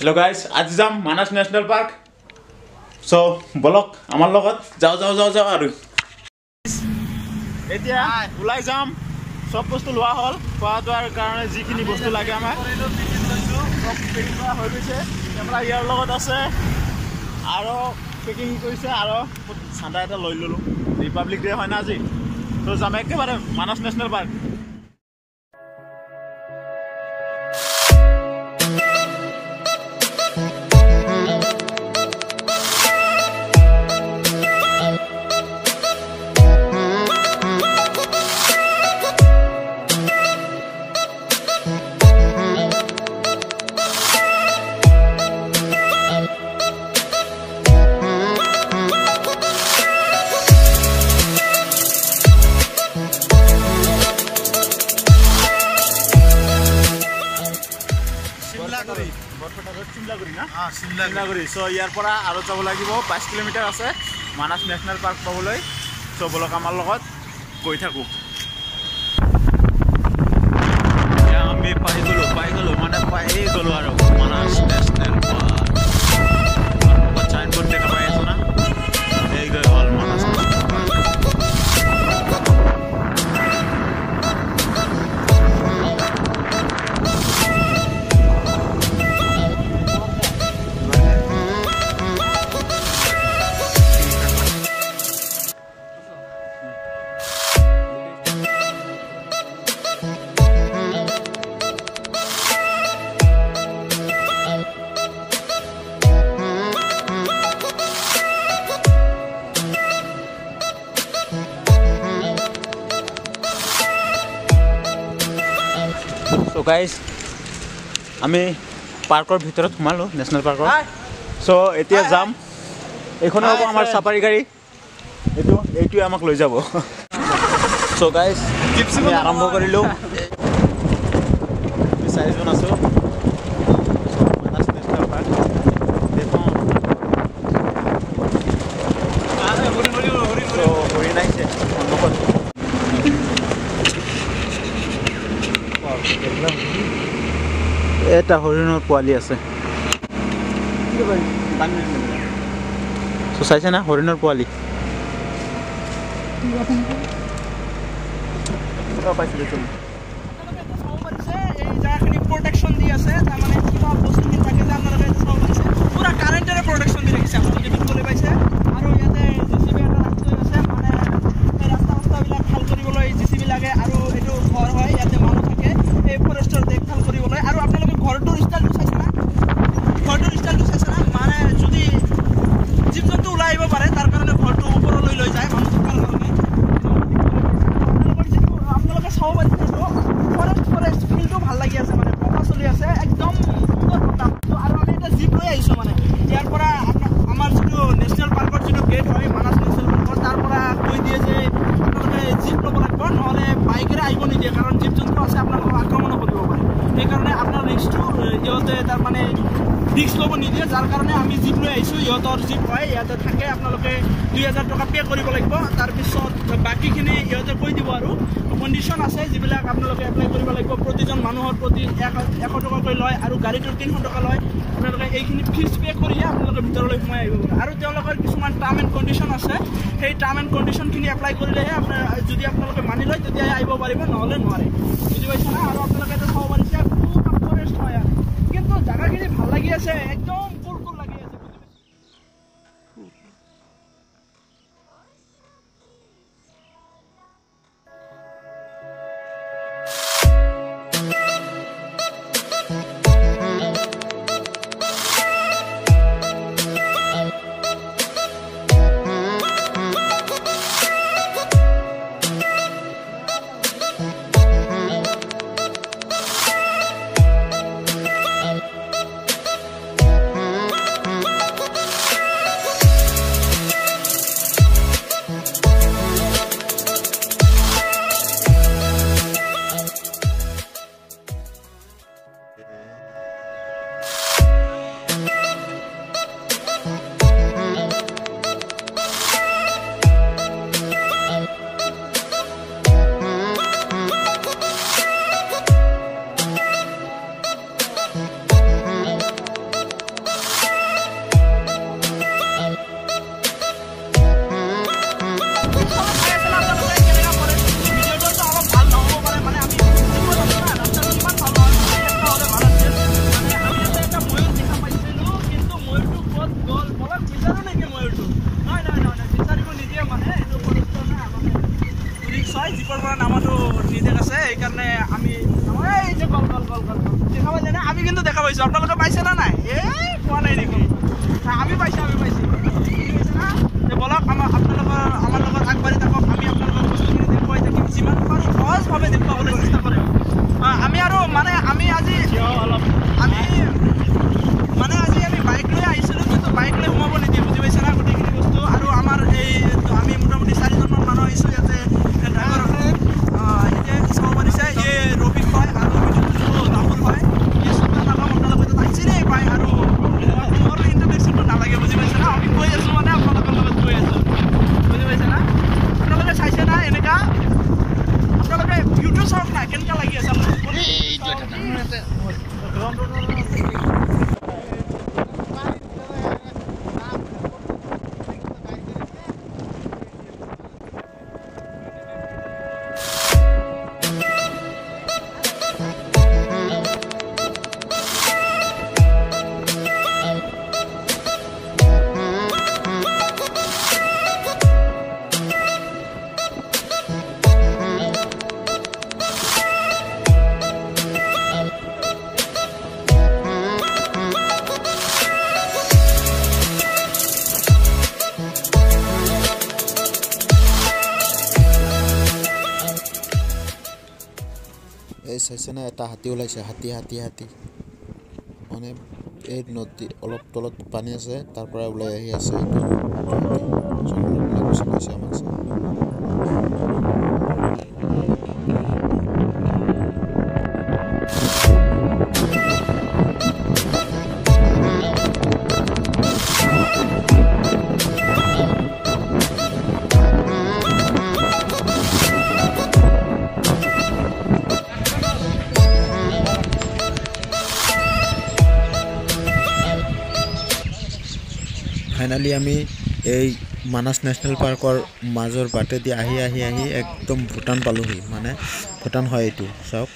Hello guys, আজি যাম মানস national park. So বলক আমাৰ লগত যাও আৰু এতিয়া উলাই যাম সব বস্তু লোৱা হল খোৱা দোৱাৰ কাৰণে যিখিনি বস্তু লাগে আমাক সব পেকিং কৰা হৈ গৈছে ক্যামেৰা ইয়াৰ লগত আছে আৰু পেকিং কৰিছে আৰু চান্দা এটা লৈ ললো ৰিপাব্লিক ডে হয় না আজি তো যাম একেবাৰে মানস ন্যাশনাল পাৰ্ক। Simlaguri. So ইয়াৰ পৰা আৰু যাব লাগিব 5 কিলোমিটাৰ আছে মানস ন্যাশনাল পাৰ্ক পাবলৈ সো বলক আমাৰ লগত গৈ থাকো আমি পাই গলো মানে পাই গলো আৰু মানস ন্যাশনাল পার্ক সাইনবোর্ড দেখা পাই আছো না এই গৈ হল মানস So guys, আমি পাৰ্কৰ ভিতৰত সোমালো ন্যাশনাল পাৰ্কৰ সো এতিয়া যাম এইখনে হ'ব আমাৰ সাফাৰি গাড়ী এইটো আমাক লৈ যাব সো গাইস আমি আৰম্ভ কৰিলো আমি চাৰিজন আছো মানস ন্যাশনাল পাৰ্ক দেখো হৰি নাইছে এটা হৰিণৰ পোৱালি আছে সো চাইছে না হৰিণৰ পোৱালি protection di ase ta mane kiba bostu kin thake je apnara kaise sab ase pura current er protection di rakhise apnara je bikole paise aru yate JCB eta rakhte ase mane ei rasta bila khal koriboloi JCB lage aru etu ghor hoy yate manu thake ei forester dekhal koriboloi aru apnaloke ghor tor style saise na ghor tor style saise na mane jodi jeep jontu ulai aibo pare tar karone ghor to upor loi jay manu thakar karone apnaloke sab paise forest feel to bhal lagi ase mane চলি আছে একদম সুন্দর কথা তো আর আমি এটা jeep লই আইছো মানে ইয়ার পরে আমার যেটো ন্যাশনাল পার্কের যেটো গেট হয় মানস ন্যাশনাল পার্ক তার পরে কই দিয়ে যে আপনাদের জিপ লব লাগবে নহলে বাইকেরে আইব নি দিয়ে কারণ জিপ যন্ত্র আছে আপনাদের আক্রমণ করিব পারে এই কারণে আপনার রিস্ক টু ইয়তে তার মানে রিস্ক লব নি দিয়ে যার কারণে আমি জিপ লই আইছো ইয়তর জিপ হয় ইয়াতে থাকে আপনাদের 2000 টাকা পে করিব লাগিব তার পিছত বাকিখিনি ইয়তে কই দিব আৰু কন্ডিশন আছে যিবিলাক আপোনালোকে এপ্লাই কৰিব লাগিব প্ৰতিজন মানুহৰ প্ৰতি 100 টকা কৈ লয় আৰু গাড়ীটোৰ 300 টকা লয় আপোনালোকে এইখিনি ফিক্স পে কৰি আপোনালোকে ভিতৰলৈ সোমাই আহিব আৰু তেওঁলোকৰ কিছুমান টাৰ্ম এণ্ড কন্ডিশন আছে সেই টাৰ্ম এণ্ড কন্ডিশনখিনি এপ্লাই কৰিলেহে আপোনাৰ যদি আপোনালোকে মানি লয় তেতিয়া আহিব পাৰিব নহলে নোৱাৰে বুজি পাইছা না আৰু আপোনালোকে এটা চাব পাৰিছে খুব ফৰেষ্ট হয় কিন্তু জায়গাখিনি ভাল লাগি আছে একদম কুল লাগি আছে পাইছোঁ আপোনালোকে পাইছে না নাই পোৱা নাই নেকি আমি পাইছোঁ বলক আমাৰ লগত আগবাঢ়ি থাকক আমি আপোনালোকৰ বস্তুখিনি দেখুৱাই থাকিম যিমান পাৰোঁ সহজভাৱে দেখুৱাবলৈ চেষ্টা কৰিম আমি আৰু মানে আমি আজি বাইক লৈ আহিছিলোঁ কিন্তু বাইক লৈ সোমাব নিদিয়ে বুজি পাইছে না গোটেইখিনি বস্তু আৰু আমাৰ এই আমি মোটামুটি 4জনমান মানুহ আহিছোঁ ইয়াতে ড্ৰাইভাৰ এতিয়া চাব পাৰিছে এই ৰফিক হয় আৰু ৰাহুল হয় এই চবটা নাম আপোনালোকে চিনেই পায় আৰু মোৰ ইণ্ট্ৰডাকশ্যনটো নালাগে বুজি পাইছে না আমি কৈ আছোঁ মানে আপোনালোকৰ লগত কৈ আছোঁ বুজি পাইছে না আপোনালোকে চাইছে না এনেকুৱা আপোনালোকে ভিউটো চাওক না কেনেকুৱা লাগি আছে এই চাইছে না এটা হাতী ওলাইছে হাতী মানে এই নদী অলপ তলত পানী আছে তাৰ পৰা ওলাই আহি আছে জংঘলৰ গুচি গৈছে আমাক ফাইনালি আমি এই মানাস ন্যাশনাল পাৰ্কৰ মাজৰ বাটেদি আহি একদম ভূটান পালোহি মানে ভূটান হয় এইটো চাওক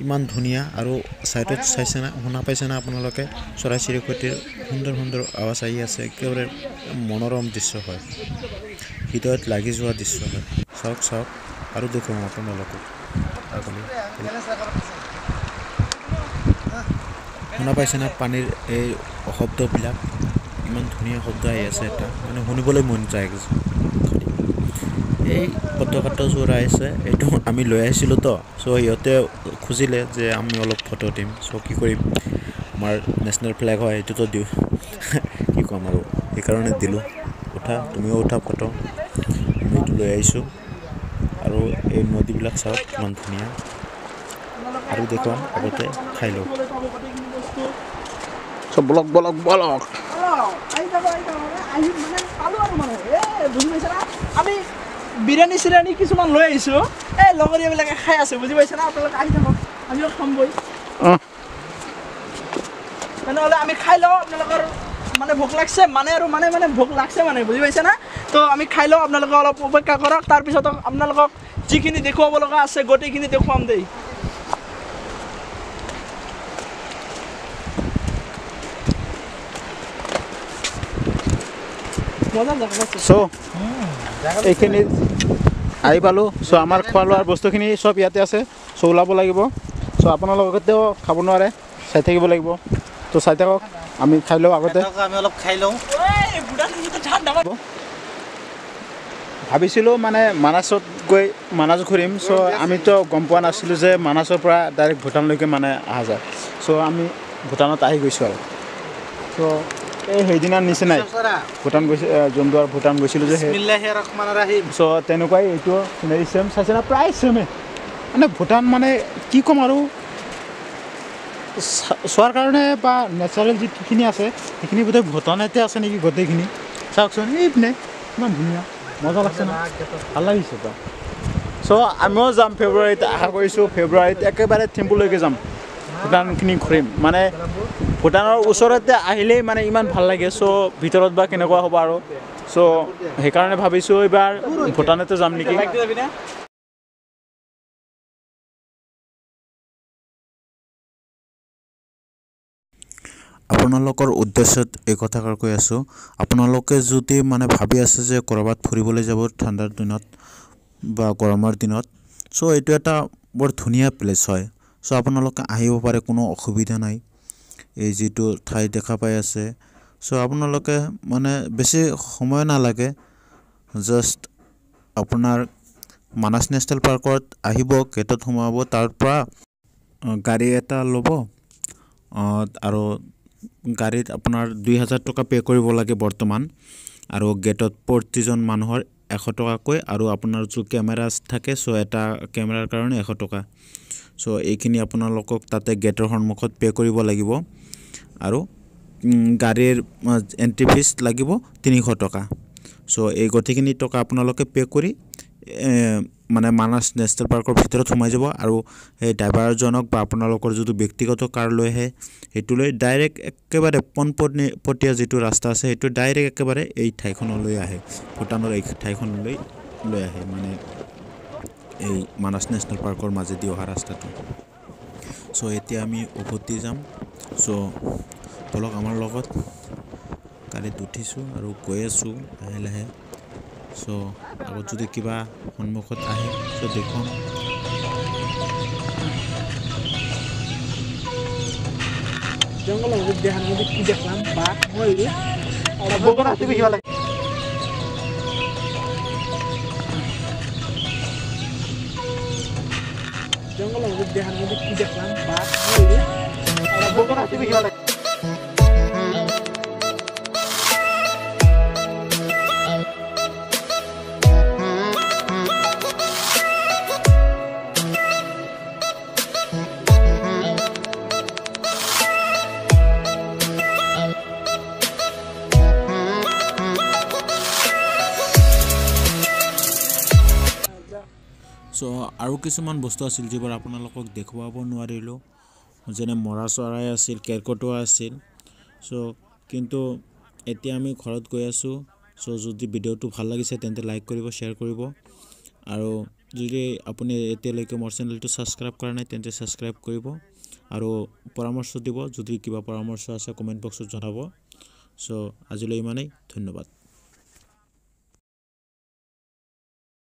ইমান ধুনীয়া আৰু সাইডত চাইছে না শুনা পাইছে না আপোনালোকে চৰাই চিৰিকটিৰ সুন্দৰ আৱাজ আহি আছে একেবাৰে মনোৰম দৃশ্য হয় হৃদয়ত লাগি যোৱা দৃশ্য হয় চাওক আৰু দেখুৱাম আপোনালোকক শুনা পাইছে না পানীৰ এই শব্দবিলাক ইমান ধুনীয়া শব্দ আহি আছে এটা মানে শুনিবলৈ মন যায় এই পতাকাটো চৰাই আছে এইটো আমি লৈ আহিছিলোঁ তো চ' সিহঁতে খুজিলে যে আমি অলপ ফটো দিম চ' কি কৰিম আমাৰ নেশ্যনেল ফ্লেগ হয় এইটোতো দিওঁ কি ক'ম আৰু সেইকাৰণে দিলোঁ তুমিও উঠা ফটো আমি এইটো লৈ আহিছোঁ আৰু এই নদীবিলাক চাওক ইমান ধুনীয়া আৰু দেখুৱাম আগতে খাই লওঁ চব বলক আমি বিৰিয়ানী চিৰিয়ানী কিছুমান লৈ আহিছোঁ এই লগৰীয়াবিলাকে খাই আছে বুজি পাইছে না আপোনালোকে আহি থাকক আমিও খামগৈ তেনেহ'লে আমি খাই লওঁ আপোনালোকৰ মানে ভোক লাগছে মানে ভোক লাগছে মানে বুজি পাইছে না তো আমি খাই লওঁ আপোনালোকে অলপ অপেক্ষা কৰক তাৰপিছত আপোনালোকক যিখিনি দেখুৱাব লগা আছে গোটেইখিনি দেখুৱাম দেই এইখিনি আহি পালোঁ চ' আমাৰ খোৱা লোৱাৰ বস্তুখিনি চব ইয়াতে আছে চ' ওলাব লাগিব চ' আপোনালোকেও খাব নোৱাৰে চাই থাকিব লাগিব তো চাই থাকক আমি খাই লওঁ আগতে আমি অলপ খাই লওঁ ভাবিছিলোঁ মানে মানাছত গৈ মানাছ ঘূৰিম চ' আমিতো গম পোৱা নাছিলোঁ যে মানাছৰ পৰা ডাইৰেক্ট ভূটানলৈকে মানে অহা যায় চ' আমি ভূটানত আহি গৈছোঁ আৰু চ' এই সেইদিনাৰ নিচিনাই ভূটান গৈছে যোনটো ভূটান গৈছিলোঁ যে চ' তেনেকুৱাই এইটো চিনাৰী চেম চাইছে না প্ৰায় চেমে মানে ভূটান মানে কি ক'ম আৰু চোৱাৰ কাৰণে বা নেচাৰেল যিখিনি আছে সেইখিনি বোধহয় ভূটানতে আছে নেকি গোটেইখিনি চাওকচোন এইপিনে ইমান ধুনীয়া মজা লাগছে না ভাল লাগিছে তো চ' আমিও যাম ফেব্ৰুৱাৰীত আশা কৰিছোঁ ফেব্ৰুৱাৰীত একেবাৰে থিম্পুলৈকে যাম ভূটানখিনি ঘূৰিম মানে ভূটানৰ ওচৰতে আহিলেই মানে ইমান ভাল লাগে চ' ভিতৰত বা কেনেকুৱা হ'ব আৰু চ' সেইকাৰণে ভাবিছোঁ এইবাৰ ভূটানতে যাম নেকি আপোনালোকৰ উদ্দেশ্যত এই কথাষাৰ কৈ আছোঁ আপোনালোকে যদি মানে ভাবি আছে যে ক'ৰবাত ফুৰিবলৈ যাব ঠাণ্ডাৰ দিনত বা গৰমৰ দিনত চ' এইটো এটা বৰ ধুনীয়া প্লেচ হয় চ' আপোনালোকে আহিব পাৰে কোনো অসুবিধা নাই এই যেটো ঠাই দেখা পাই আছে সো আপোনালোকে মানে বেছি সময় নালাগে জাস্ট আপোনাৰ মানাস ন্যাশনাল পাৰ্কত আহিব গেটত সোমাব তাৰ পৰা গাড়ী এটা ল'ব আৰু গাড়ীত আপোনাৰ 2000 টকা পে কৰিব লাগে বৰ্তমান আৰু গেটত প্ৰতিজন মানুহৰ 100 টকাকৈ আৰু আপোনাৰ যে কেমেৰা থাকে সো এটা কেমেৰাৰ কাৰণে 100 টকা সো এইখিনি আপোনালোকক তাতে গেটৰ সন্মুখত পে কৰিব লাগিব আৰু গাড়ীৰ এন্ট্ৰি ফিস লাগিব 300 টকা সো এই গতিখিনি টকা আপোনালোকে পে কৰি মানে মানাস ন্যাশনাল পাৰ্কৰ ভিতৰত সোমাই যাব আৰু এই ড্ৰাইভাৰজনক বা আপোনালোকৰ যদি ব্যক্তিগত কাৰ লৈ আহে হেতু লৈ ডাইৰেক্ট একেবাৰে পনপটীয়া যেটো ৰাস্তা আছে হেতু ডাইৰেক্ট একেবাৰে এই ঠাইখনলৈ আহে ভুটানৰ এই ঠাইখনলৈ লৈ আহে মানে এই মানাস ন্যাশনাল পাৰ্কৰ মাজেদি অহা ৰাস্তাটো সো এতিয়া আমি উভতি যাম সো বলক আমাৰ লগত গাড়ীত উঠিছো আৰু গৈ আছো লাহে লাহে সো আগত যদি কিবা সন্মুখত আহে সো দেখুৱাম জঙ্গলের মধ্যে দেখার মধ্যে কি দেখলাম বাঘ ময়ূর আর বগন আসতে বেশি ভালো লাগে জঙ্গলের মধ্যে দেখার মধ্যে কি দেখলাম বাঘ ময়ূর আর বগন আসতে বেশি ভালো লাগে সো আৰু কিছুমান বস্তু আছিল যিবোৰ আপোনালোকক দেখুৱাব নোৱাৰিলো যেনে মৰা চৰাই আছিল কেৰকটোৱা আছিল সো কিন্তু এতিয়া আমি ঘৰত গৈ আছো সো যদি ভিডিওটো ভাল লাগিছে তেন্তে লাইক কৰিব শেয়াৰ কৰিব আৰু যদি আপুনি এতিয়ালৈকে মোৰ চেনেলটো সাবস্ক্ৰাইব কৰা নাই তেন্তে সাবস্ক্ৰাইব কৰিব আৰু পৰামৰ্শ দিব যদি কিবা পৰামৰ্শ আছে কমেন্ট বক্সত জনাব সো আজিলৈ ইমানেই ধন্যবাদ